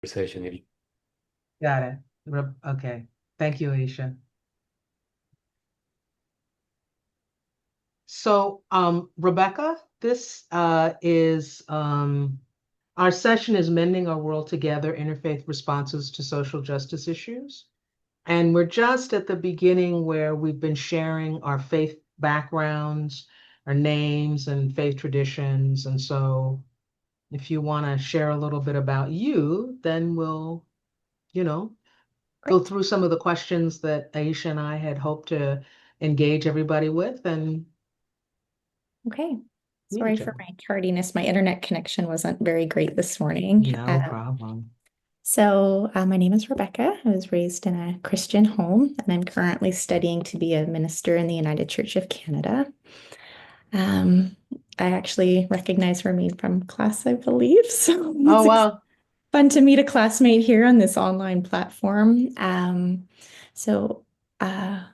conversation. Got it. Okay. Thank you, Aisha. So, Rebecca, this is our session is Mending Our World Together, Interfaith Responses to Social Justice Issues. And we're just at the beginning where we've been sharing our faith backgrounds, our names, and faith traditions. And so, if you want to share a little bit about you, then we'll, you know, go Great. through some of the questions that Aisha and I had hoped to engage everybody with and Okay. meet Sorry each for other. my tardiness. My internet connection wasn't very great this morning. No problem. My name is Rebecca. I was raised in a Christian home, and I'm currently studying to be a minister in the United Church of Canada. Um, I actually recognize Ramin from class, I believe. So Oh, it's well, fun to meet a classmate here on this online platform. So, uh,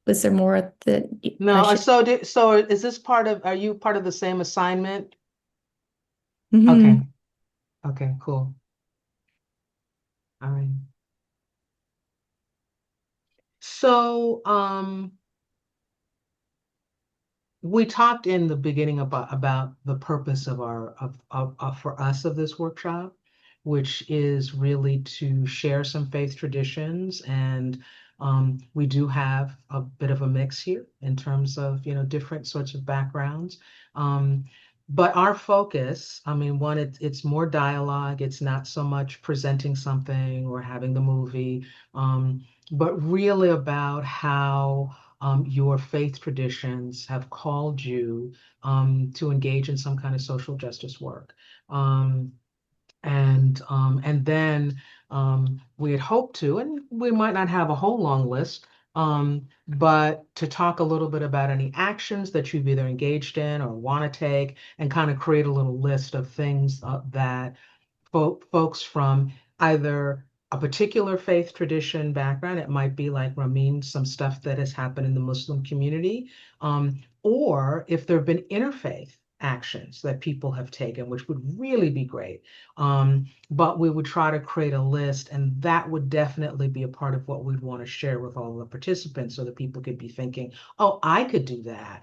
was there more that I no. should? So is this are you part of the same assignment? Okay. Mhm. Okay, cool. All right. So, we talked in the beginning about the purpose of for us of this workshop, which is really to share some faith traditions, and we do have a bit of a mix here in terms of different sorts of backgrounds. Um, but our focus, I mean, one, it's more dialogue. It's not so much presenting something or having the movie, but really about how your faith traditions have called you to engage in some kind of social justice work. Um, and then we had hoped to, and we might not have a whole long list, but to talk a little bit about any actions that you've either engaged in or want to take, and kind of create a little list of things that folks from either a particular faith tradition background, it might be like Ramin, some stuff that has happened in the Muslim community, or if there have been interfaith actions that people have taken, which would really be great. But we would try to create a list, and that would definitely be a part of what we'd want to share with all the participants so that people could be thinking, oh, I could do that.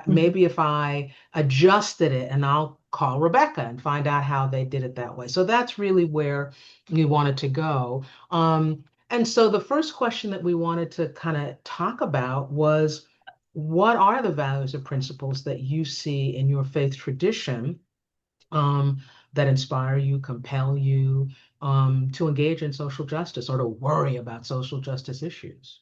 Maybe if I adjusted it, and I'll call Rebecca and find out how they did it that way. So that's really where we wanted to go. And so the first question that we wanted to kind of talk about was, what are the values and principles that you see in your faith tradition um, that inspire you, compel you to engage in social justice or to worry about social justice issues?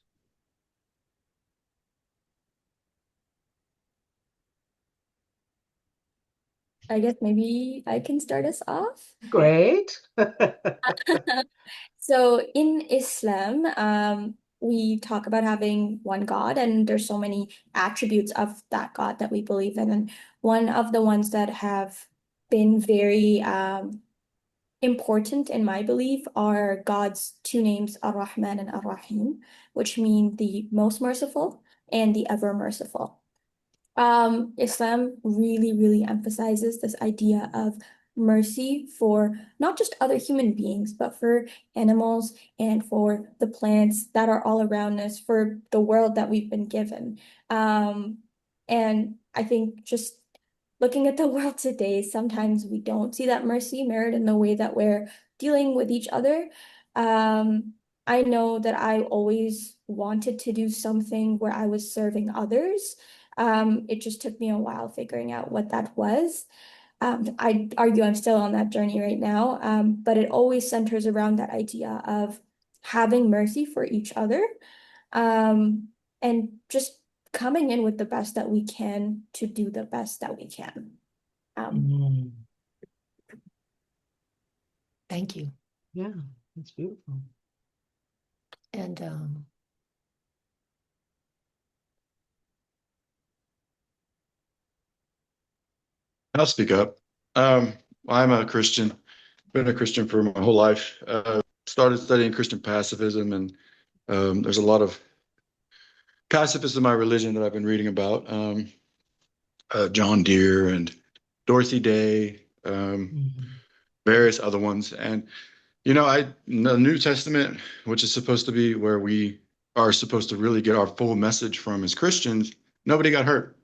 I guess maybe I can start us off. Great. So in Islam, we talk about having one God, and there's so many attributes of that God that we believe in. And one of the ones that have been very important in my belief are God's two names, Ar-Rahman and Ar-Rahim, which mean the most merciful and the ever merciful. Islam really, really emphasizes this idea of mercy for not just other human beings, but for animals and for the plants that are all around us, for the world that we've been given. Um, and I think just looking at the world today, sometimes we don't see that mercy mirrored in the way that we're dealing with each other. I know that I always wanted to do something where I was serving others. It just took me a while figuring out what that was. I'd argue I'm still on that journey right now, but it always centers around that idea of having mercy for each other, um, and just coming in with the best that we can to do the best that we can. Um, Mm, thank you. Yeah, that's beautiful. And I'll speak up. Um, I'm a Christian, been a Christian for my whole life. Started studying Christian pacifism, and there's a lot of pacifism in my religion that I've been reading about. John Deere and Dorothy Day. Mhm. various other ones. And, the New Testament, which is supposed to be where we are supposed to really get our full message from as Christians, nobody got hurt.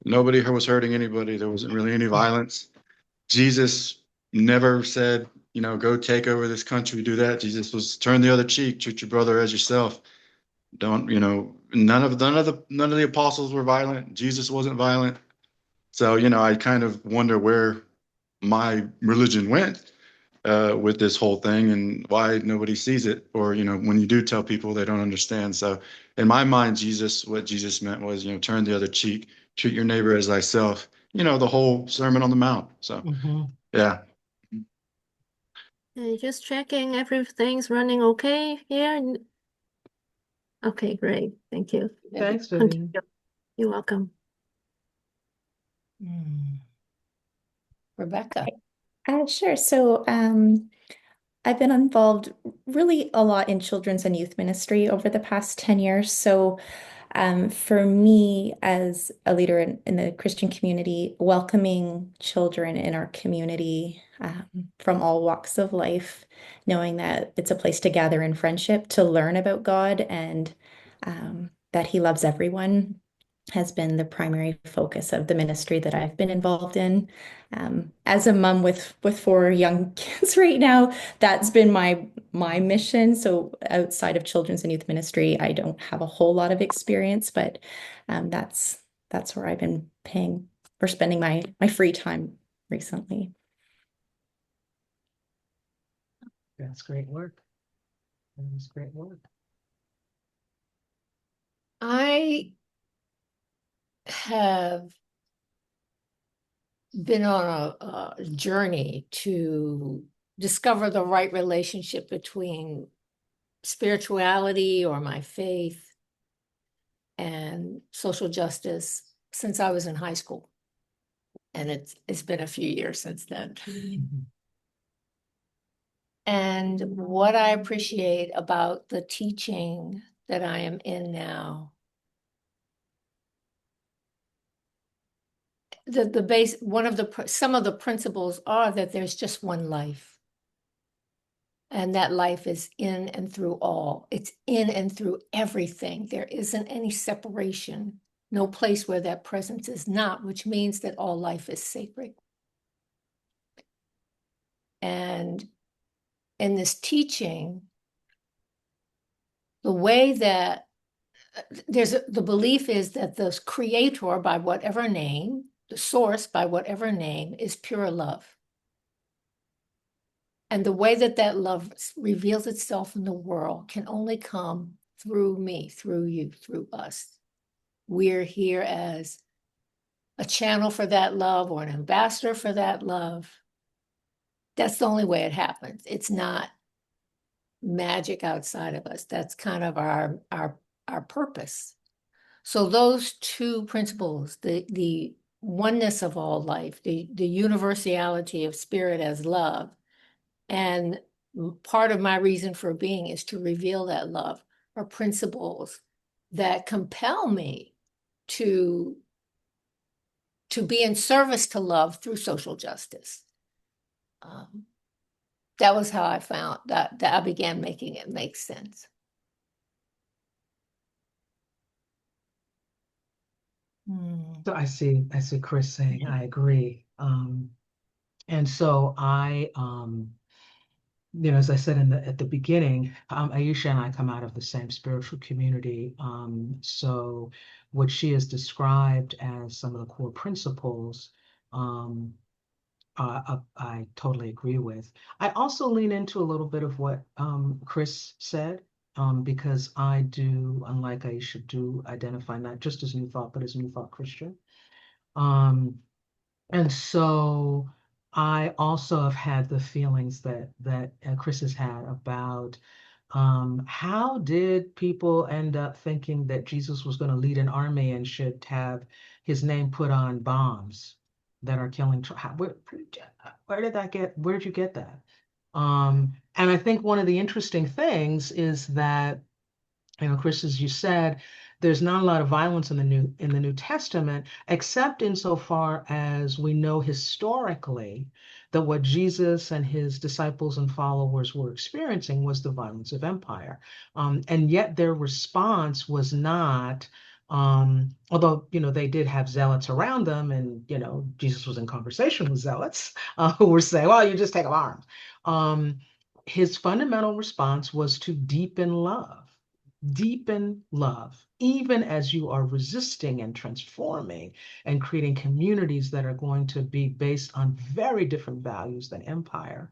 Nobody was hurting anybody. There wasn't really any violence. Jesus never said, go take over this country, do that. Jesus was turn the other cheek, treat your brother as yourself. Don't, none of the apostles were violent. Jesus wasn't violent. So, I kind of wonder where my religion went with this whole thing and why nobody sees it. Or, when you do tell people, they don't understand. So in my mind, what Jesus meant was, turn the other cheek, treat your neighbor as thyself, the whole Sermon on the Mount. So, yeah. Just checking everything's running okay here. Okay, great. Thank you. Thanks, Vivian. Continue. You're welcome. Rebecca. Sure. So, I've been involved really a lot in children's and youth ministry over the past 10 years. So, for me, as a leader in the Christian community, welcoming children in our community from all walks of life, knowing that it's a place to gather in friendship, to learn about God, and that He loves everyone, has been the primary focus of the ministry that I've been involved in. As a mom with 4 young kids right now, that's been my mission. So outside of children's and youth ministry, I don't have a whole lot of experience, but that's where I've been spending my free time recently. That's great work. That's great work. I have been on a journey to discover the right relationship between spirituality or my faith and social justice since I was in high school. And it's been a few years since then. And what I appreciate about the teaching that I am in now, some of the principles are that there's just one life. And that life is in and through all. It's in and through everything. There isn't any separation, no place where that presence is not, which means that all life is sacred. And in this teaching, the way that the belief is that the creator, by whatever name, the source, by whatever name, is pure love. And the way that that love reveals itself in the world can only come through me, through you, through us. We're here as a channel for that love or an ambassador for that love. That's the only way it happens. It's not magic outside of us. That's kind of our purpose. So those 2 principles, the oneness of all life, the universality of spirit as love, and part of my reason for being is to reveal that love, are principles that compel me to be in service to love through social justice. That was how I found that I began making it make sense. So I see Chris saying, I agree. And so as I said at the beginning, Aisha and I come out of the same spiritual community. So what she has described as some of the core principles, I totally agree with. I also lean into a little bit of what Chris said, because I do, unlike Aisha, do identify not just as New Thought, but as New Thought Christian. And so I also have had the feelings that Chris has had about how did people end up thinking that Jesus was going to lead an army and should have his name put on bombs that are killing? Where did you get that? And I think one of the interesting things is that, Chris, as you said, there's not a lot of violence in the New Testament, except insofar as we know historically that what Jesus and his disciples and followers were experiencing was the violence of empire. And yet their response was not, although, they did have zealots around them, and, Jesus was in conversation with zealots who were saying, well, you just take up arms. His fundamental response was to deepen love, even as you are resisting and transforming and creating communities that are going to be based on very different values than empire.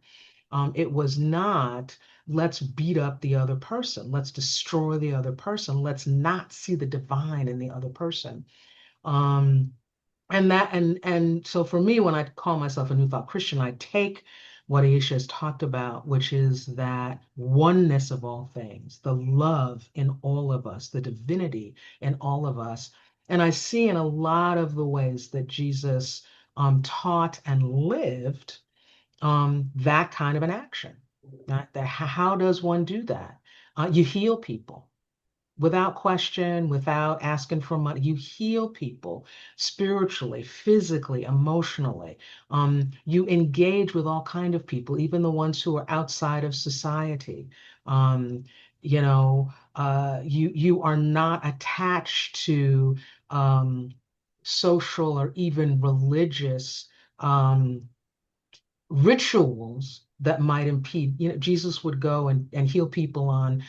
It was not, let's beat up the other person, let's destroy the other person, let's not see the divine in the other person. And so for me, when I call myself a New Thought Christian, I take what Aisha has talked about, which is that oneness of all things, the love in all of us, the divinity in all of us. And I see in a lot of the ways that Jesus taught and lived that kind of an action. How does one do that? You heal people without question, without asking for money. You heal people spiritually, physically, emotionally. You engage with all kind of people, even the ones who are outside of society. Um, you are not attached to social or even religious rituals that might impede. Jesus would go and heal people on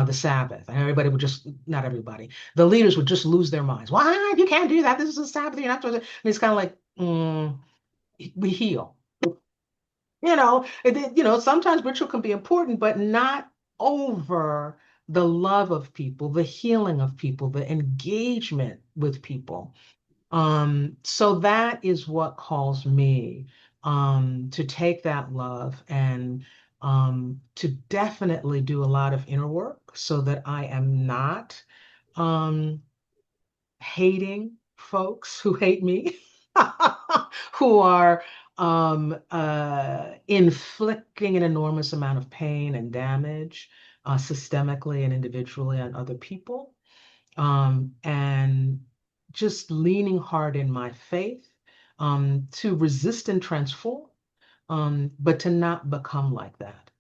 the Sabbath, and everybody would just, not everybody, the leaders would just lose their minds. Why? You can't do that. This is a Sabbath. You're not supposed to. And it's kind of like, we heal. Sometimes ritual can be important, but not over the love of people, the healing of people, the engagement with people. So that is what calls me to take that love and to definitely do a lot of inner work so that I am not um, hating folks who hate me, who are inflicting an enormous amount of pain and damage systemically and individually on other people, and just leaning hard in my faith to resist and transform, but to not become like that,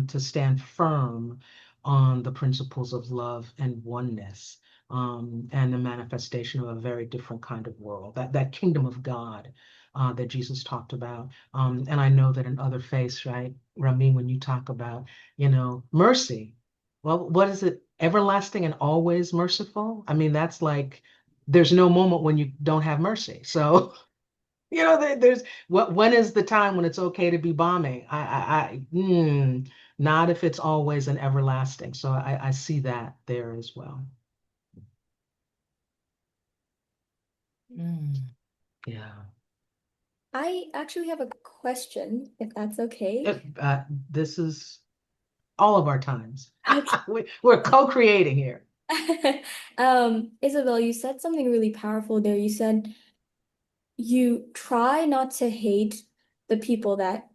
to stand firm on the principles of love and oneness, and the manifestation of a very different kind of world, that kingdom of God that Jesus talked about. And I know that in other faiths, right, Ramin, when you talk about, mercy, well, what is it? Everlasting and always merciful? I mean, that's like, there's no moment when you don't have mercy. So, there's when is the time when it's okay to be bombing? Not if it's always an everlasting. So I see that there as well. Mm. Yeah. I actually have a question, if that's okay. This is all of our times. Okay. We're co-creating here. Isabel, you said something really powerful there. You said you try not to hate the people that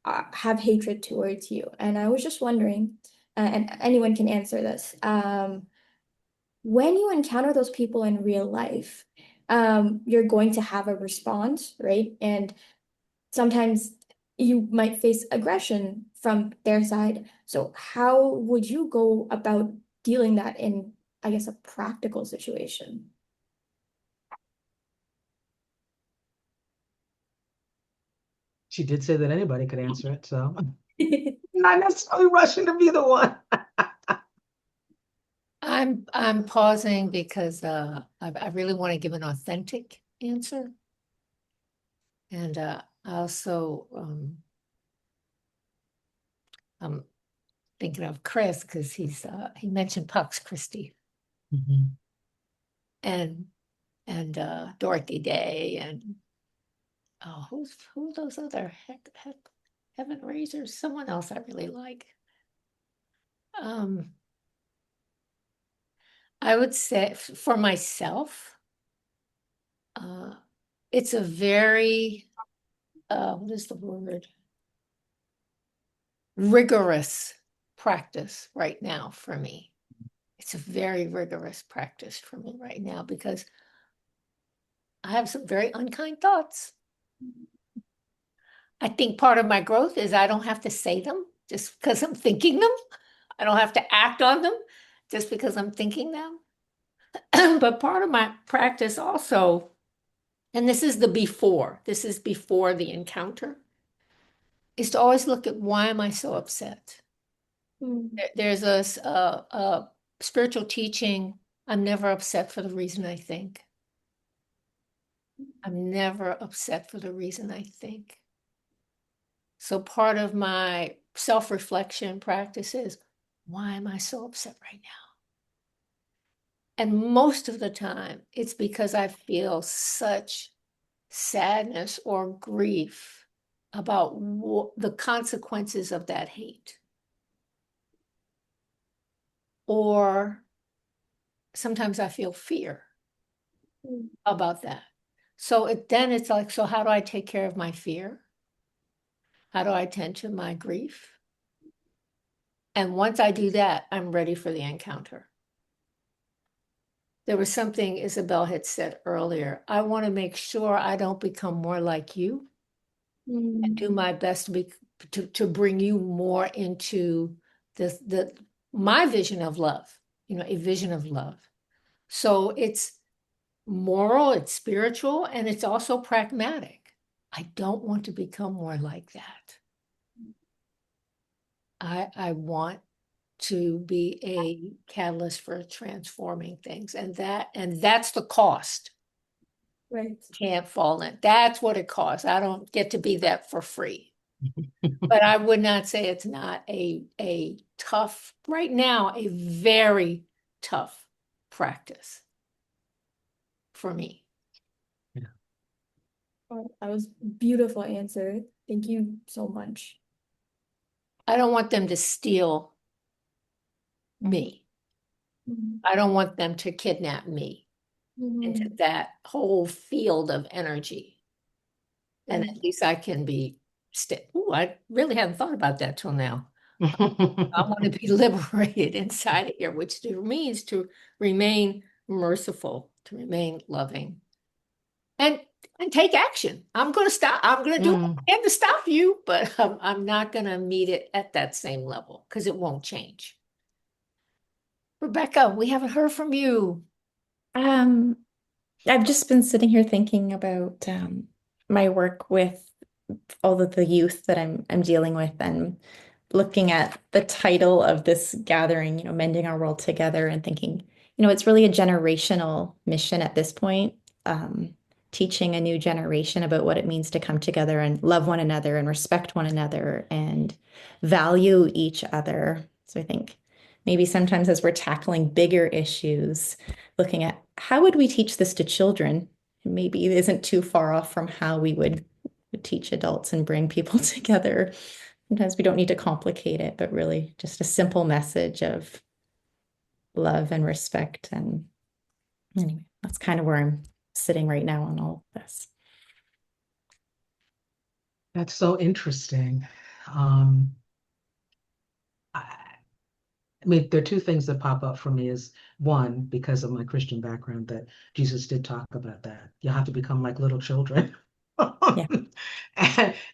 have hatred towards you. And I was just wondering, and anyone can answer this. When you encounter those people in real life, you're going to have a response, right? And sometimes you might face aggression from their side. So how would you go about dealing that in, I guess, a practical situation? She did say that anybody could answer it, so not necessarily rushing to be the one. I'm pausing because I really want to give an authentic answer. And I also I'm thinking of Chris because he mentioned Pax Christi Mhm. and Dorothy Day and who those other heaven raisers? Someone else I really like. I would say for myself, it's a very what is the word? Rigorous practice right now for me. It's a very rigorous practice for me right now because I have some very unkind thoughts. I think part of my growth is I don't have to say them just because I'm thinking them. I don't have to act on them just because I'm thinking them. But part of my practice also, and this is before the encounter, is to always look at why am I so upset? Mm. There's a spiritual teaching, I'm never upset for the reason I think. I'm never upset for the reason I think. So part of my self-reflection practice is, why am I so upset right now? And most of the time, it's because I feel such sadness or grief about the consequences of that hate. Or sometimes I feel fear Mm. about that. So then it's like, so how do I take care of my fear? How do I tend to my grief? And once I do that, I'm ready for the encounter. There was something Isabel had said earlier. I want to make sure I don't become more like you and do my best to bring you more into my vision of love, a vision of love. So it's moral, it's spiritual, and it's also pragmatic. I don't want to become more like that. I want to be a catalyst for transforming things, and that's the cost. Right. Can't fall in. That's what it costs. I don't get to be that for free. But I would not say it's not a tough, right now, a very tough practice for me. Oh, that was beautiful answer. Thank you so much. I don't want them to steal me. Mhm. I don't want them to kidnap me into Mhm. that whole field of energy. And Right. at least I can be I really hadn't thought about that till now. I want to be liberated inside of here, which means to remain merciful, to remain loving, and take action. I'm going to stop. I'm going to do what I can to stop you, but I'm not going to meet it at that same level because it won't change. Rebecca, we haven't heard from you. Um, I've just been sitting here thinking about my work with all of the youth that I'm dealing with and looking at the title of this gathering, mending our world together and thinking, it's really a generational mission at this point, teaching a new generation about what it means to come together and love one another and respect one another and value each other. So I think maybe sometimes as we're tackling bigger issues, looking at how would we teach this to children? Maybe it isn't too far off from how we would teach adults and bring people together. Sometimes we don't need to complicate it, but really just a simple message of love and respect. And anyway, that's kind of where I'm sitting right now on all of this. That's so interesting. I mean, there are two things that pop up for me is one, because of my Christian background, that Jesus did talk about that. You have to become like little children. Yeah.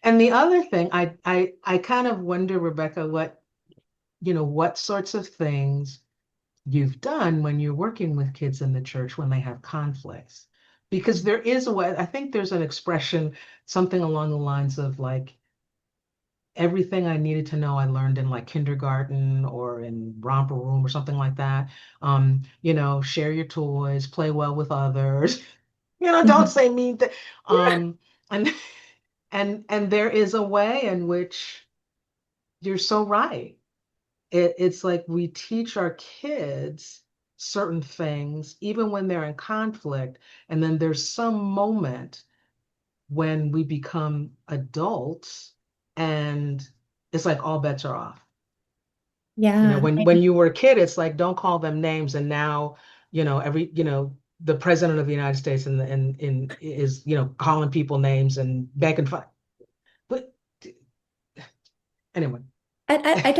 And the other thing, I kind of wonder, Rebecca, what sorts of things you've done when you're working with kids in the church when they have conflicts. Because there is a way, I think there's an expression, something along the lines of like, everything I needed to know I learned in like kindergarten or in romper room or something like that. Share your toys, play well with others, don't say mean things. And and there is a way in which you're so right. It's like we teach our kids certain things, even when they're in conflict, and then there's some moment when we become adults and it's like all bets are off. Yeah. When you were a kid, it's like don't call them names, and now, the president of the United States and is, calling people names and begging for. But anyway. I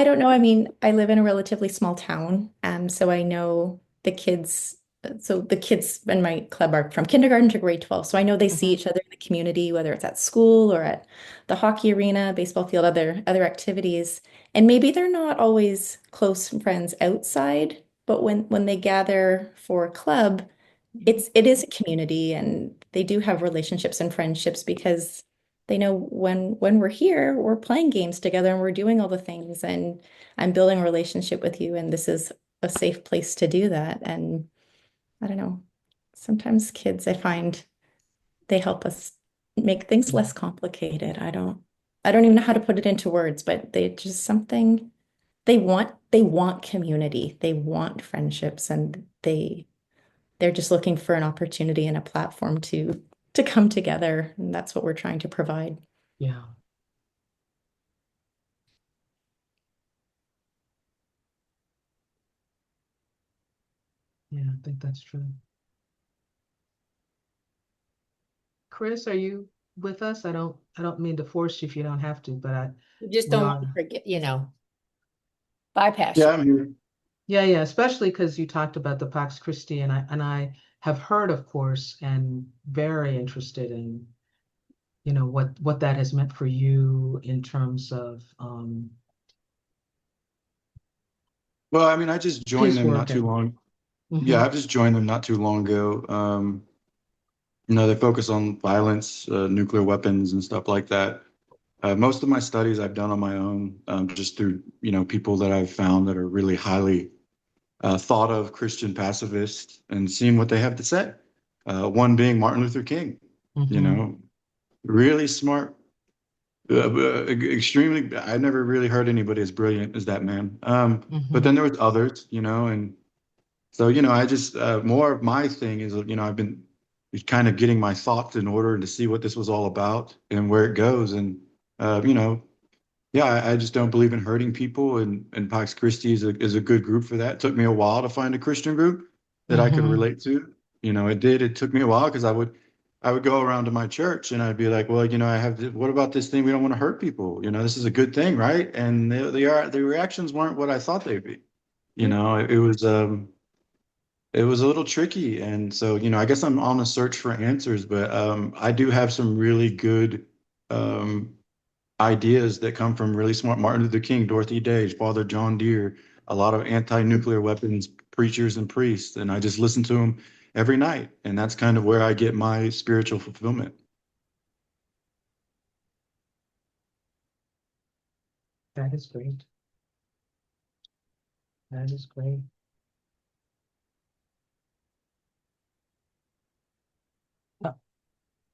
don't know. I mean, I live in a relatively small town, so I know the kids. So the kids in my club are from kindergarten to grade 12. So I know they see each other in the community, whether it's at school or at the hockey arena, baseball field, other activities. And maybe they're not always close friends outside, but when they gather for a club, it is a community, and they do have relationships and friendships because they know when we're here, we're playing games together and we're doing all the things, and I'm building a relationship with you, and this is a safe place to do that. And I don't know, sometimes kids, I find they help us make things less complicated. I don't even know how to put it into words, but they just something they want community, they want friendships, and they're just looking for an opportunity and a platform to come together, and that's what we're trying to provide. Yeah. Yeah, I think that's true. Chris, are you with us? I don't mean to force you if you don't have to, but You just we don't want to are. forget, bypass Yeah, you. I'm here. Yeah, especially because you talked about the Pax Christi, and I have heard, of course, and very interested in, what that has meant for you in terms of Well, I mean, I just joined his them not work too and long. Yeah, Mhm. I've just joined them not too long ago. They focus on violence, nuclear weapons, and stuff like that. Most of my studies I've done on my own, just through, people that I've found that are really highly thought of Christian pacifists and seeing what they have to say. One being Martin Luther King, you Mhm. know, really smart, extremely. I never really heard anybody as brilliant as that man. But Mhm. then there was others, and so, I just more of my thing is, I've been kind of getting my thoughts in order and to see what this was all about and where it goes. And, yeah, I just don't believe in hurting people. And Pax Christi is a good group for that. It took me a while to find a Christian group that I could Mhm. relate to. It did. It took me a while because I would go around to my church and I'd be like, well, what about this thing? We don't want to hurt people. This is a good thing, right? And the reactions weren't what I thought they'd be. It was a little tricky. And so, I guess I'm on a search for answers, but I do have some really good um, ideas that come from really smart Martin Luther King, Dorothy Day, Father John Deere, a lot of anti-nuclear weapons preachers and priests. And I just listen to them every night. And that's kind of where I get my spiritual fulfillment. That is great. That is great.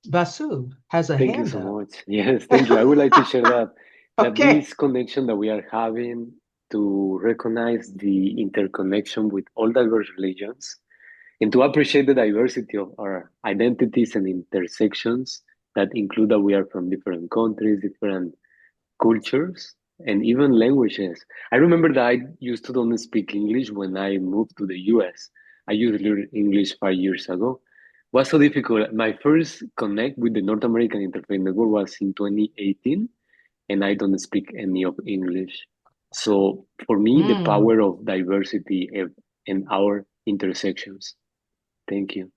Basu has a Thank you hand so up. much. Yes, thank you. I would like to share that Okay. this connection that we are having to recognize the interconnection with all diverse religions and to appreciate the diversity of our identities and intersections that include that we are from different countries, different cultures, and even languages. I remember that I used to don't speak English when I moved to the US. I used to learn English 5 years ago. Was so difficult. My first connect with the North American Interfaith Network was in 2018, and I don't speak any of English. So for me, the Mm. power of diversity and our intersections. Thank you.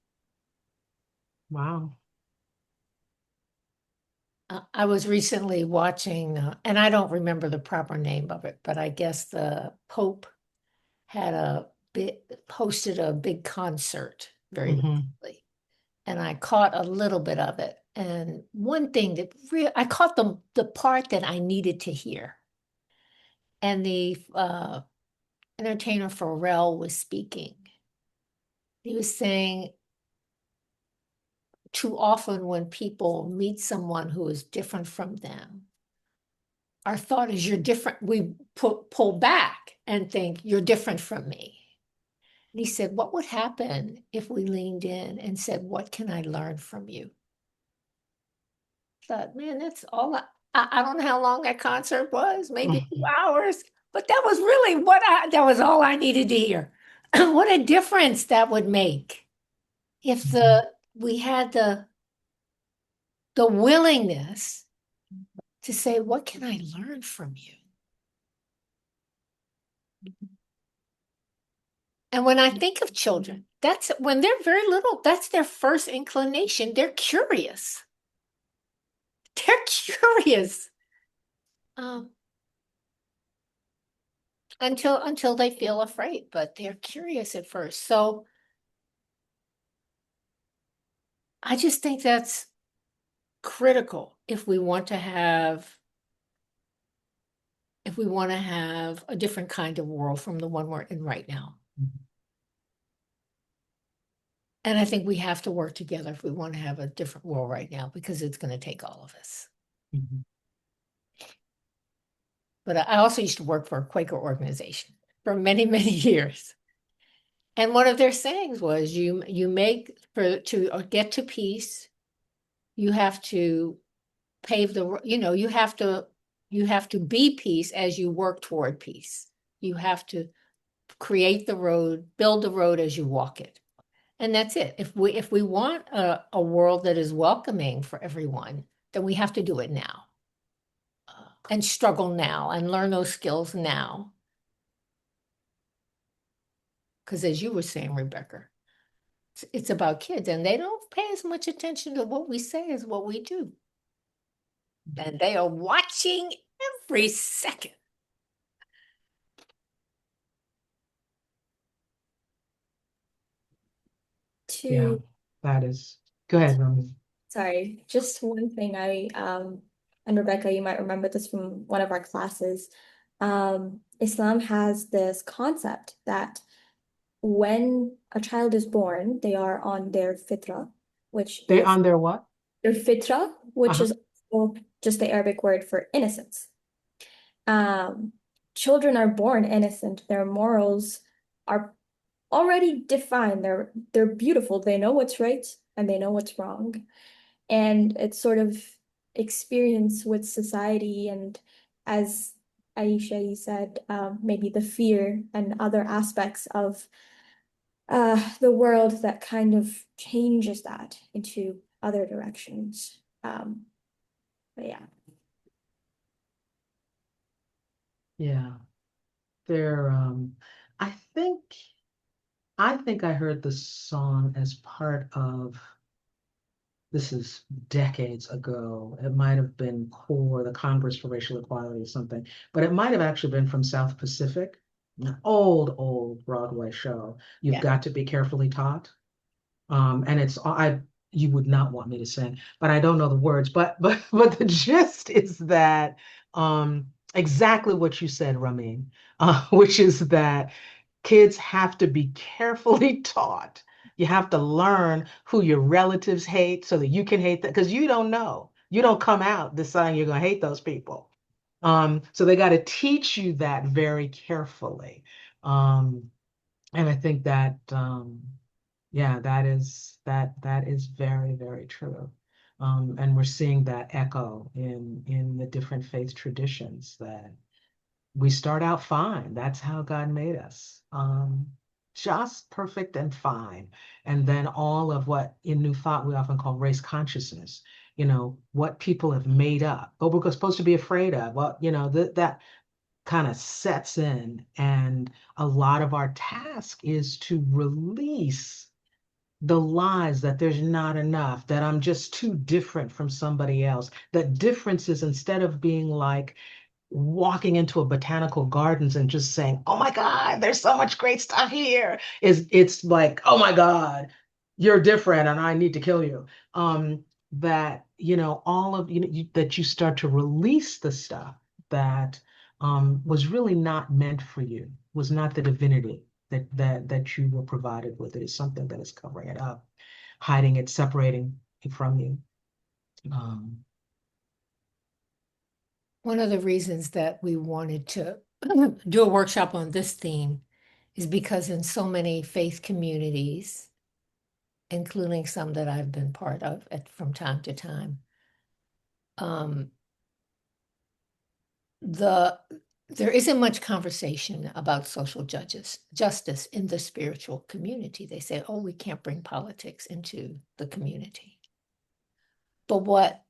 Wow. I was recently watching, and I don't remember the proper name of it, but I guess the Pope had hosted a big concert very Mhm. recently, and I caught a little bit of it. And one thing that I caught the part that I needed to hear, and the entertainer Pharrell was speaking. He was saying, too often when people meet someone who is different from them, our thought is you're different. We pull back and think you're different from me. And he said, what would happen if we leaned in and said, what can I learn from you? I thought, man, that's all I don't know how long that concert was, maybe 2 hours, but that was really that was all I needed to hear. What a difference that would make if Mhm. we had the willingness to say, what can I learn from you? And when I think of children, that's when they're very little, that's their first inclination. They're curious. They're curious. Um, until they feel afraid, but they're curious at first. So I just think that's critical if we want to have a different kind of world from the one we're in right now. And I think we have to work together if we want to have a different world right now, because it's going to take all of us. Mhm. But I also used to work for a Quaker organization for many, many years. And one of their sayings was you make to get to peace, you have to pave the, you have to be peace as you work toward peace. You have to create the road, build the road as you walk it. And that's it. If we want a world that is welcoming for everyone, then we have to do it now. And struggle now and learn those skills now. Because as you were saying, Rebecca, it's about kids, and they don't pay as much attention to what we say as what we do. And they are watching every second. Yeah, To that is. Go ahead, Romy. Sorry, just one thing and Rebecca, you might remember this from one of our classes. Islam has this concept that when a child is born, they are on their fitra, which They is on their what? their fitra, which Uh-huh. is also just the Arabic word for innocence. Um, Children are born innocent. Their morals are already defined. They're beautiful. They know what's right and they know what's wrong. And it's sort of experience with society, and as Aisha, you said, maybe the fear and other aspects of the world that kind of changes that into other directions. But yeah. Yeah. They're I think I heard the song as part of, this is decades ago. It might have been CORE, the Congress for Racial Equality or something, but it might have actually been from South Pacific, an old Broadway show. You've Yeah. got to be carefully taught. And you would not want me to sing, but I don't know the words. But the gist is that exactly what you said, Ramin, which is that kids have to be carefully taught. You have to learn who your relatives hate so that you can hate them, because you don't know. You don't come out deciding you're going to hate those people. So they got to teach you that very carefully. And I think that yeah, that is very, very true. And we're seeing that echo in the different faith traditions, that we start out fine. That's how God made us. Just perfect and fine. And then all of what in New Thought we often call race consciousness, what people have made up, what we're supposed to be afraid of, what, that kind of sets in. And a lot of our task is to release the lies that there's not enough, that I'm just too different from somebody else, that differences, instead of being like walking into a botanical gardens and just saying, oh my God, there's so much great stuff here, it's like, oh my God, you're different and I need to kill you. That, all of, that you start to release the stuff that was really not meant for you, was not the divinity that you were provided with. It is something that is covering it up, hiding it, separating it from you. One of the reasons that we wanted to do a workshop on this theme is because in so many faith communities, including some that I've been part of from time to time, there isn't much conversation about social justice in the spiritual community. They say, oh, we can't bring politics into the community. But what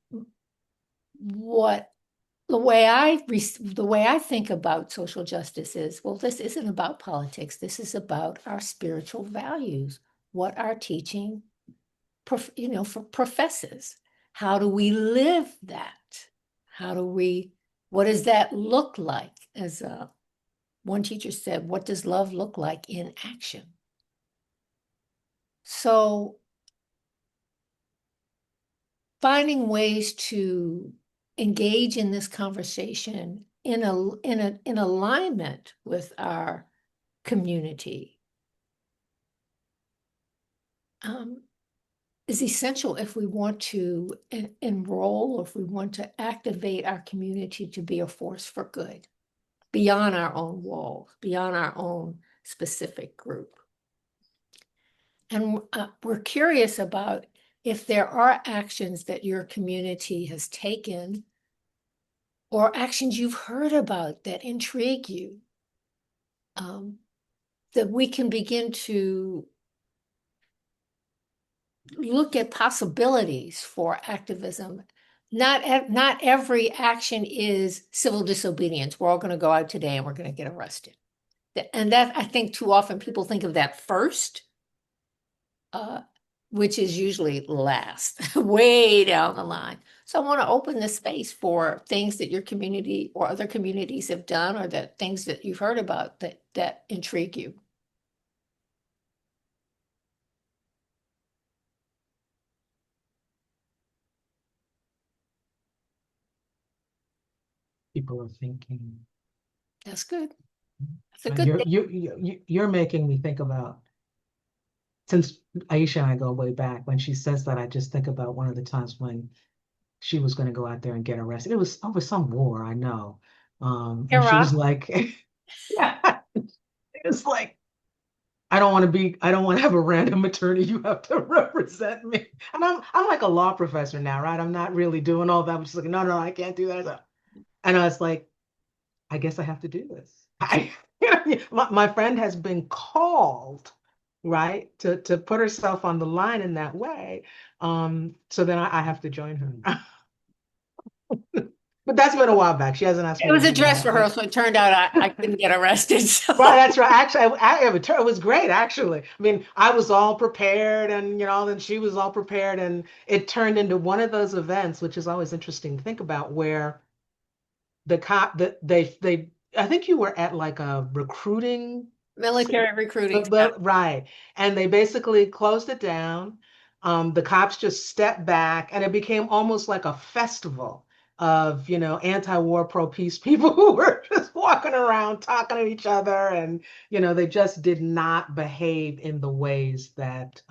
the way I think about social justice is, well, this isn't about politics. This is about our spiritual values, what our teaching, professes. How do we live that? What does that look like? As one teacher said, what does love look like in action? So finding ways to engage in this conversation in alignment with our community is essential if we want to enroll, if we want to activate our community to be a force for good beyond our own walls, beyond our own specific group. And we're curious about if there are actions that your community has taken or actions you've heard about that intrigue you, that we can begin to look at possibilities for activism. Not every action is civil disobedience. We're all going to go out today and we're going to get arrested. And that, I think too often people think of that first, which is usually last, way down the line. So I want to open the space for things that your community or other communities have done, or that things that you've heard about that intrigue you. People are thinking. That's good. That's a good thing. You're making me think about, since Aisha and I go way back, when she says that, I just think about one of the times when she was going to go out there and get arrested. It was over some war, I know. And she was like, yeah, it's like, I don't want to have a random attorney. You have to represent me. And I'm like a law professor now, right? I'm not really doing all that. I'm just like, no, I can't do that. And I was like, I guess I have to do this. My friend has been called, right, to put herself on the line in that way. So then I have to join her. But that's been a while back. She hasn't asked me. It was to a do dress that. rehearsal. It turned out I couldn't get arrested. So. Right, that's right. Actually, it was great, actually. I mean, I was all prepared, and then she was all prepared, and it turned into one of those events, which is always interesting to think about, where the cop that they I think you were at like a recruiting Military recruiting. right, and they basically closed it down. The cops just stepped back, and it became almost like a festival of anti-war, pro-peace people who were just walking around talking to each other, and they just did not behave in the ways that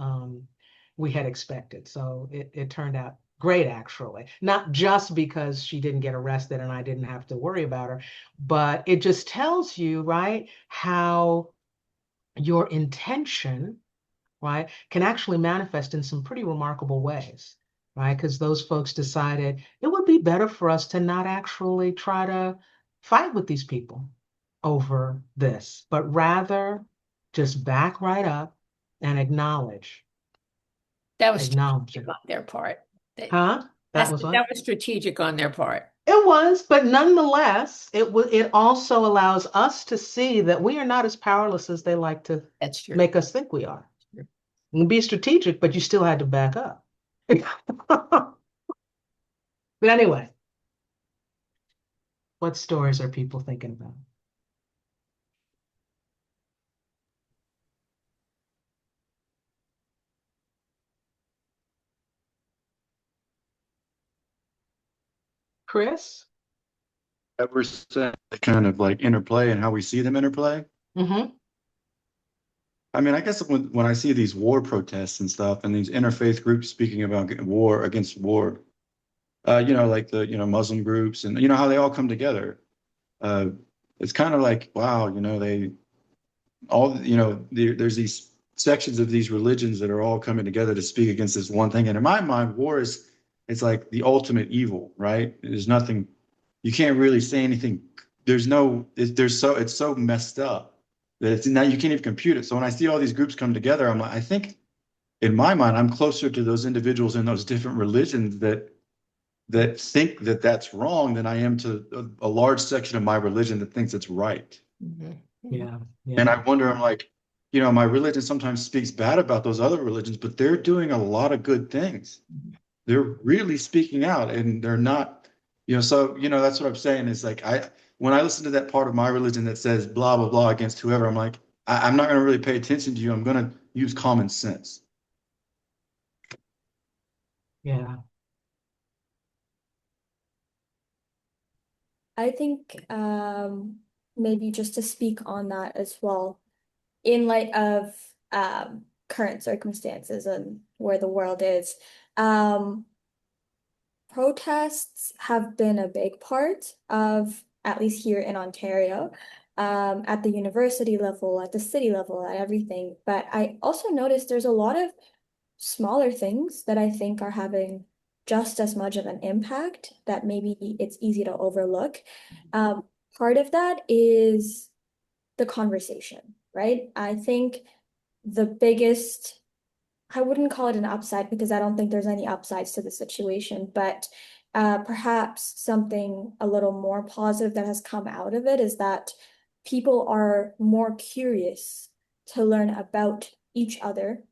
we had expected. So it turned out great, actually, not just because she didn't get arrested and I didn't have to worry about her, but it just tells you, right, how your intention, right, can actually manifest in some pretty remarkable ways, right? Because those folks decided it would be better for us to not actually try to fight with these people over this, but rather just back right up and acknowledge. That was strategic on their part. That was what? That was strategic on their part. It was, but nonetheless, it also allows us to see that we are not as powerless as they like to make us think we are. You can be strategic, but you still had to back up. But anyway, what stories are people thinking about? Chris? That we're saying kind of like interplay and how we see them interplay. Mm-hmm. I mean, I guess when I see these war protests and stuff, and these interfaith groups speaking about war against war, like the Muslim groups, and how they all come together. It's kind of like, wow, they all there's these sections of these religions that are all coming together to speak against this one thing. And in my mind, war it's like the ultimate evil, right? There's nothing, you can't really say anything. It's so messed up that it's now you can't even compute it. So when I see all these groups come together, I'm like, I think in my mind, I'm closer to those individuals in those different religions that that think that that's wrong than I am to a large section of my religion that thinks it's right. Mhm. Yeah. And Yeah. I wonder, I'm like, my religion sometimes speaks bad about those other religions, but they're doing a lot of good things. They're really speaking out, and they're not, so, that's what I'm saying is like, when I listen to that part of my religion that says blah, blah, blah against whoever, I'm like, I'm not going to really pay attention to you. I'm going to use common sense. Yeah. I think maybe just to speak on that as well, in light of current circumstances and where the world is, protests have been a big part of, at least here in Ontario, at the university level, at the city level, at everything. But I also noticed there's a lot of smaller things that I think are having just as much of an impact that maybe it's easy to overlook. Part of that is the conversation, right? I think the biggest, I wouldn't call it an upside because I don't think there's any upsides to the situation, but perhaps something a little more positive that has come out of it is that people are more curious to learn about each other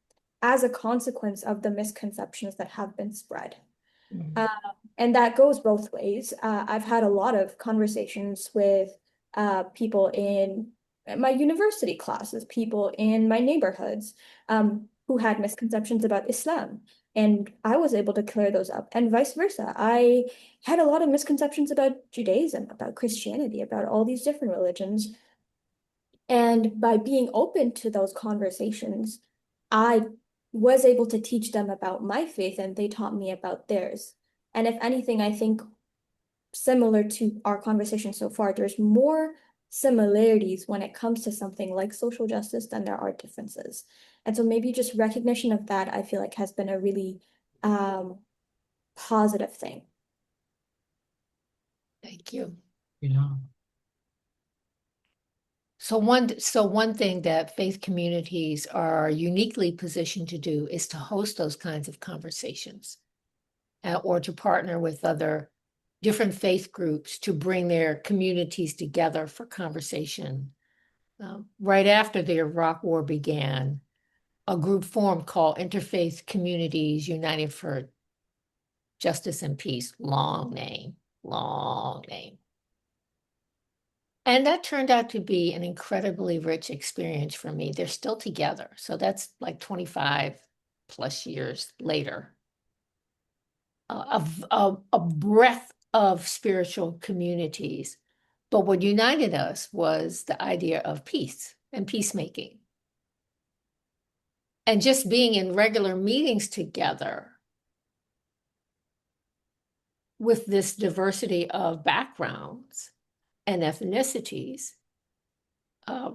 as a consequence of the misconceptions that have been spread. Mhm. And that goes both ways. I've had a lot of conversations with people in my university classes, people in my neighborhoods, who had misconceptions about Islam. And I was able to clear those up, and vice versa. I had a lot of misconceptions about Judaism, about Christianity, about all these different religions. And by being open to those conversations, I was able to teach them about my faith, and they taught me about theirs. And if anything, I think similar to our conversation so far, there's more similarities when it comes to something like social justice than there are differences. And so maybe just recognition of that, I feel like has been a really positive thing. Thank you. Yeah. So one thing that faith communities are uniquely positioned to do is to host those kinds of conversations, or to partner with other different faith groups to bring their communities together for conversation. Right after the Iraq War began, a group formed called Interfaith Communities United for Justice and Peace, long name, long name. And that turned out to be an incredibly rich experience for me. They're still together. So that's like 25 plus years later. A breadth of spiritual communities. But what united us was the idea of peace and peacemaking. And just being in regular meetings together with this diversity of backgrounds and ethnicities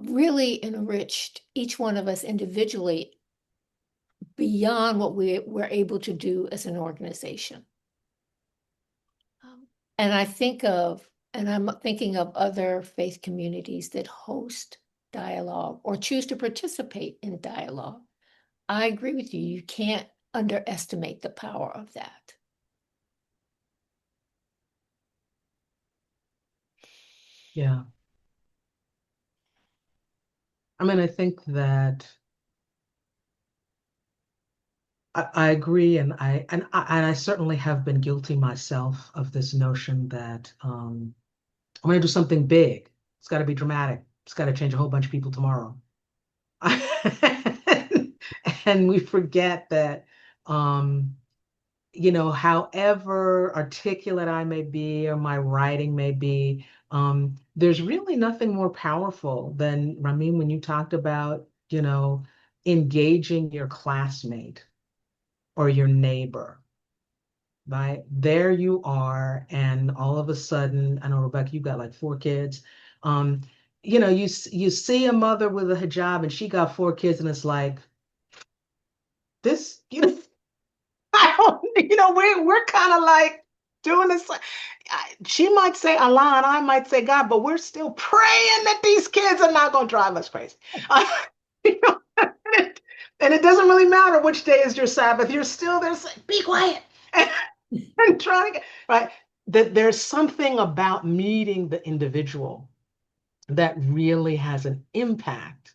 really enriched each one of us individually beyond what we were able to do as an organization. And I'm thinking of other faith communities that host dialogue or choose to participate in dialogue. I agree with you. You can't underestimate the power of that. Yeah. I mean, I think that I agree, and I certainly have been guilty myself of this notion that I'm going to do something big. It's got to be dramatic. It's got to change a whole bunch of people tomorrow. And we forget that, however articulate I may be or my writing may be, there's really nothing more powerful than, Ramin, when you talked about, engaging your classmate or your neighbor, right? There you are, and all of a sudden, I know, Rebecca, you've got like 4 kids. You see a mother with a hijab and she got 4 kids, and it's like, this, I don't, we're kind of like doing this. She might say Allah and I might say God, but we're still praying that these kids are not going to drive us crazy. You know, and it doesn't really matter which day is your Sabbath. You're still there saying, be quiet. I'm trying to get, right? That there's something about meeting the individual that really has an impact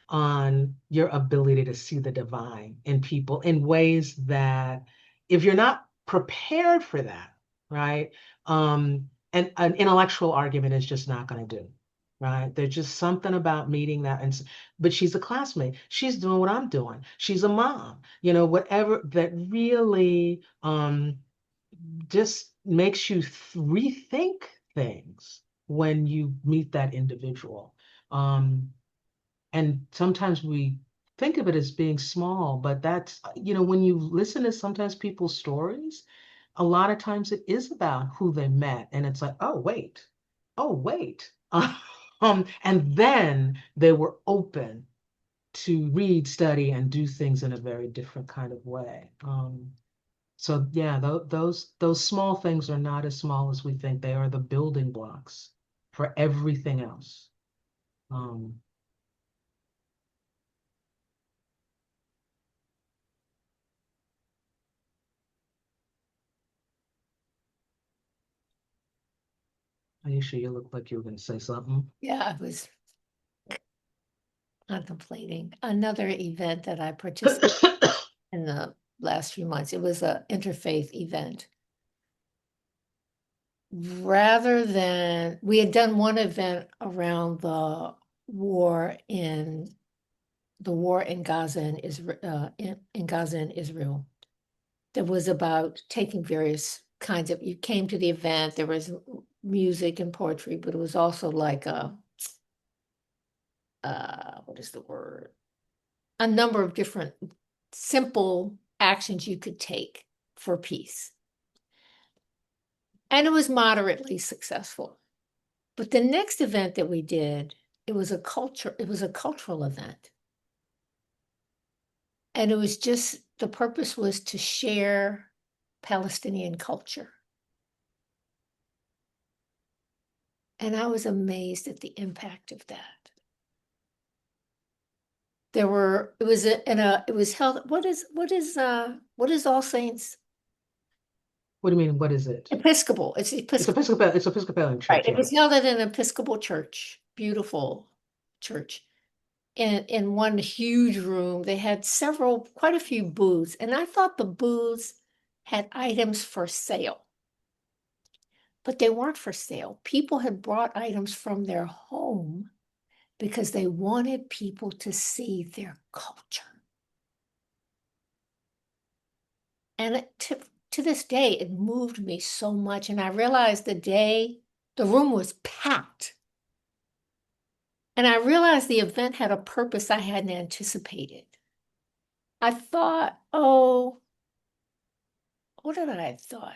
on your ability to see the divine in people in ways that if you're not prepared for that, right? And an intellectual argument is just not going to do, right? There's just something about meeting that. But she's a classmate. She's doing what I'm doing. She's a mom, whatever that really just makes you rethink things when you meet that individual. And sometimes we think of it as being small, but that's, when you listen to sometimes people's stories, a lot of times it is about who they met. And it's like, oh, wait. And then they were open to read, study, and do things in a very different kind of way. So yeah, those small things are not as small as we think. They are the building blocks for everything else. Um, Aisha, you look like you were going to say something. Yeah, I was contemplating another event that I participated in the last few months. It was an interfaith event. Rather than, we had done one event around the war in Gaza and Israel, in Gaza and Israel. That was about taking various kinds of, you came to the event, there was music and poetry, but it was also like what is the word? A number of different simple actions you could take for peace. And it was moderately successful. But the next event that we did, it was a cultural event. And it was just, the purpose was to share Palestinian culture. And I was amazed at the impact of that. It was held, what is All Saints? What do you mean? What is it? Episcopal. It's It's Episcopal. Episcopal. It's Episcopalian Right. church. It Yeah. was held at an Episcopal church, beautiful church. In one huge room, they had quite a few booths. And I thought the booths had items for sale, but they weren't for sale. People had brought items from their home because they wanted people to see their culture. And to this day, it moved me so much. And I realized the room was packed. And I realized the event had a purpose I hadn't anticipated. I thought, oh, what did I thought?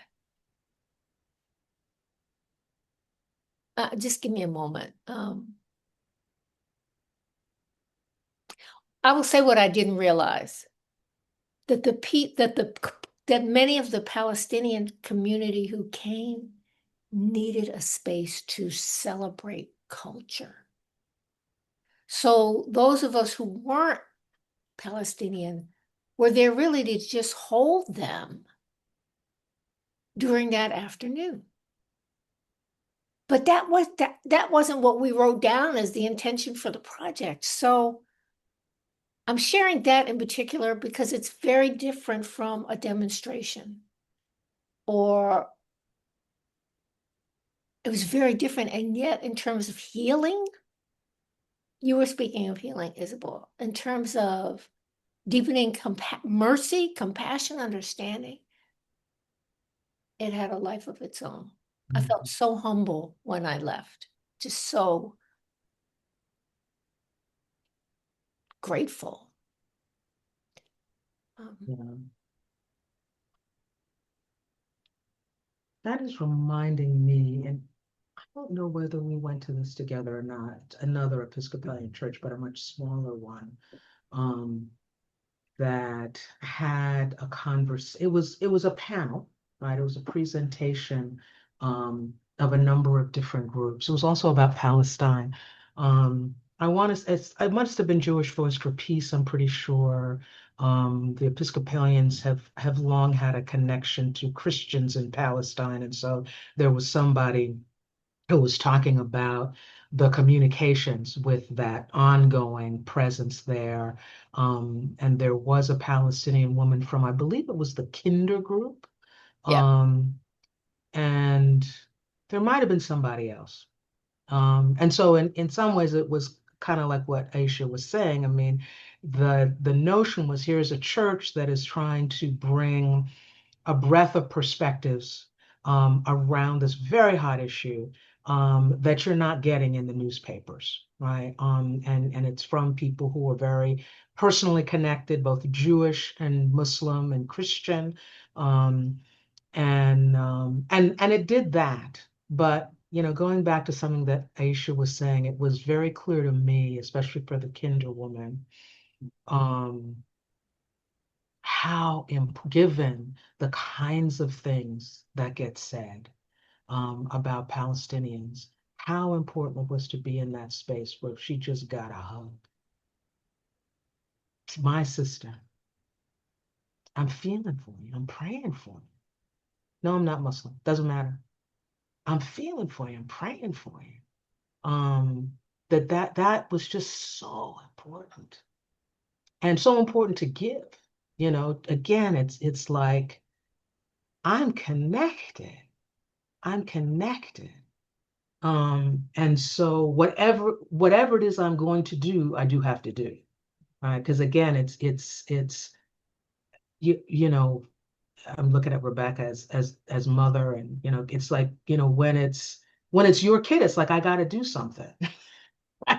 Just give me a moment. I will say what I didn't realize, that that many of the Palestinian community who came needed a space to celebrate culture. So those of us who weren't Palestinian were there really to just hold them during that afternoon. But that wasn't what we wrote down as the intention for the project. So I'm sharing that in particular because it's very different from a demonstration, or it was very different. And yet in terms of healing, you were speaking of healing, Isabel, in terms of deepening mercy, compassion, understanding, it had a life of its own. I felt so humble when I left, just so grateful. Yeah. That is reminding me, and I don't know whether we went to this together or not, another Episcopalian church, but a much smaller one, that had a it was a panel, right? It was a presentation of a number of different groups. It was also about Palestine. I want to, it must have been Jewish Voice for Peace, I'm pretty sure. The Episcopalians have long had a connection to Christians in Palestine, and so there was somebody who was talking about the communications with that ongoing presence there. And there was a Palestinian woman from, I believe it was the Kinder group. Yeah. And there might have been somebody else. And so in some ways it was kind of like what Aisha was saying. I mean, the notion was here's a church that is trying to bring a breadth of perspectives around this very hot issue that you're not getting in the newspapers, right? And it's from people who are very personally connected, both Jewish and Muslim and Christian. Um, and it did that. But going back to something that Aisha was saying, it was very clear to me, especially for the Kinder woman, um, given the kinds of things that get said about Palestinians, how important it was to be in that space where she just got a hug. It's my sister. I'm feeling for you. I'm praying for you. No, I'm not Muslim. Doesn't matter. I'm feeling for you. I'm praying for you. That was just so important and so important to give. Again, it's like I'm connected. I'm connected. And so whatever it is I'm going to do, I do have to do. Right. Because again, it's I'm looking at Rebecca as mother, and it's like, when it's your kid, it's like I gotta do something.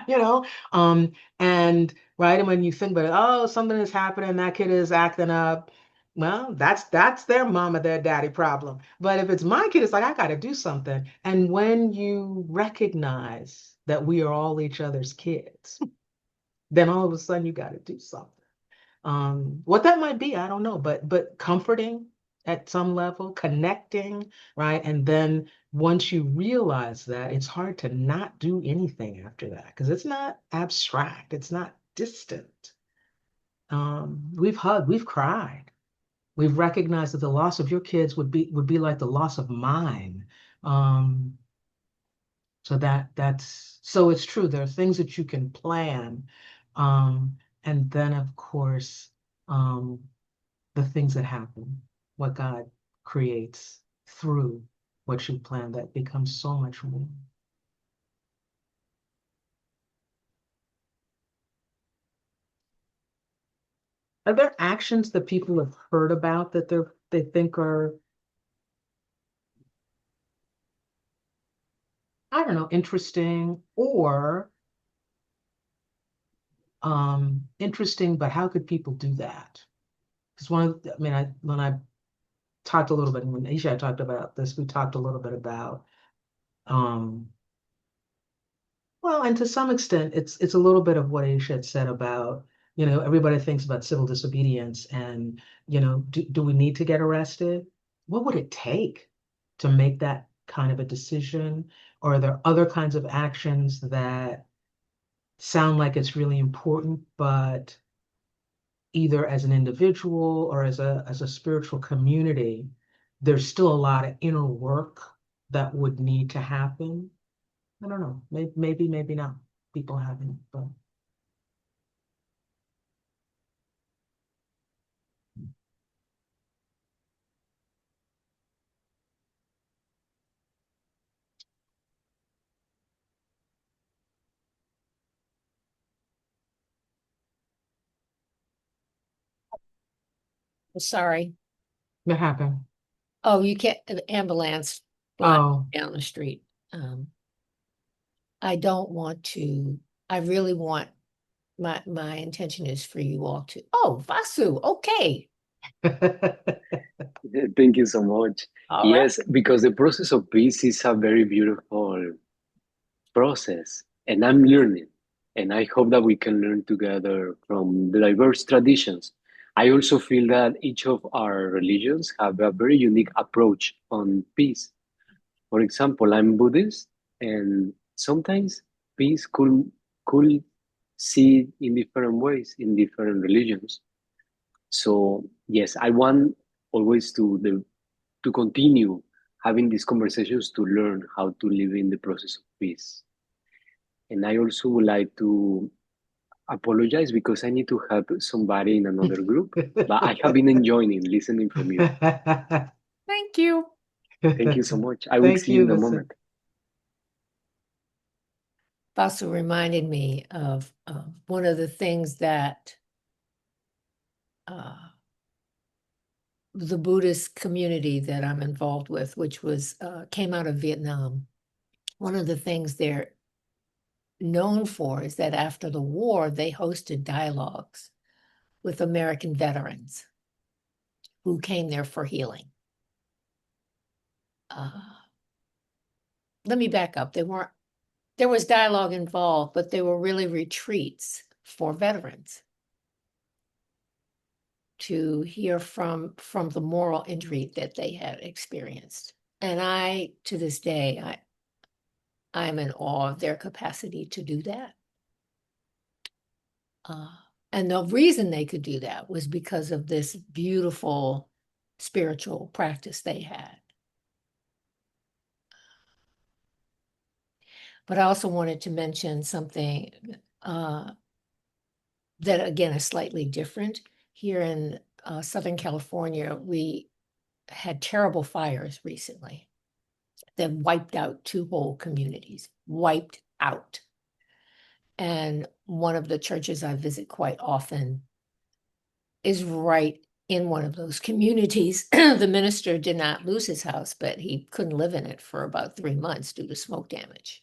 you know um and right, and when you think about it, oh, something is happening, that kid is acting up, well, that's their mama, their daddy problem. But if it's my kid, it's like I got to do something. And when you recognize that we are all each other's kids, then all of a sudden you got to do something. What that might be, I don't know, but comforting at some level, connecting, right? And then once you realize that, it's hard to not do anything after that because it's not abstract, it's not distant. We've hugged, we've cried, we've recognized that the loss of your kids would be like the loss of mine. Um, so it's true. There are things that you can plan, and then of course. Um, the things that happen, what God creates through what you plan, that becomes so much more. Are there actions that people have heard about that they think are, I don't know, interesting, or interesting, but how could people do that? Because I mean, when I talked a little bit, when Isha talked about this, we talked a little bit about um, well, and to some extent, it's a little bit of what Aisha had said about, everybody thinks about civil disobedience and, do we need to get arrested? What would it take to make that kind of a decision? Or are there other kinds of actions that sound like it's really important, but either as an individual or as a spiritual community, there's still a lot of inner work that would need to happen? I don't know. Maybe not. People haven't, but Sorry. what happened? Oh, you can't, an ambulance flying Oh, down the street. Um, I don't want to, I really want, my intention is for you all to, oh, Vasu, okay. Thank you so much. All right. Yes, because the process of peace is a very beautiful process, and I'm learning. And I hope that we can learn together from the diverse traditions. I also feel that each of our religions have a very unique approach on peace. For example, I'm Buddhist, and sometimes peace could see in different ways in different religions. So yes, I want always to continue having these conversations to learn how to live in the process of peace. And I also would like to apologize because I need to help somebody in another group, but I have been enjoying listening from you. Thank you. Thank you so much. I will Thank see you you. in a That's moment. Also reminded me of one of the things that the Buddhist community that I'm involved with, which was came out of Vietnam. One of the things they're known for is that after the war, they hosted dialogues with American veterans who came there for healing. Let me back up. There was dialogue involved, but they were really retreats for veterans to hear from the moral injury that they had experienced. And I, to this day, I'm in awe of their capacity to do that. And the reason they could do that was because of this beautiful spiritual practice they had. But I also wanted to mention something that, again, is slightly different. Here in Southern California, we had terrible fires recently that wiped out 2 whole communities, wiped out. And one of the churches I visit quite often is right in one of those communities. The minister did not lose his house, but he couldn't live in it for about 3 months due to smoke damage.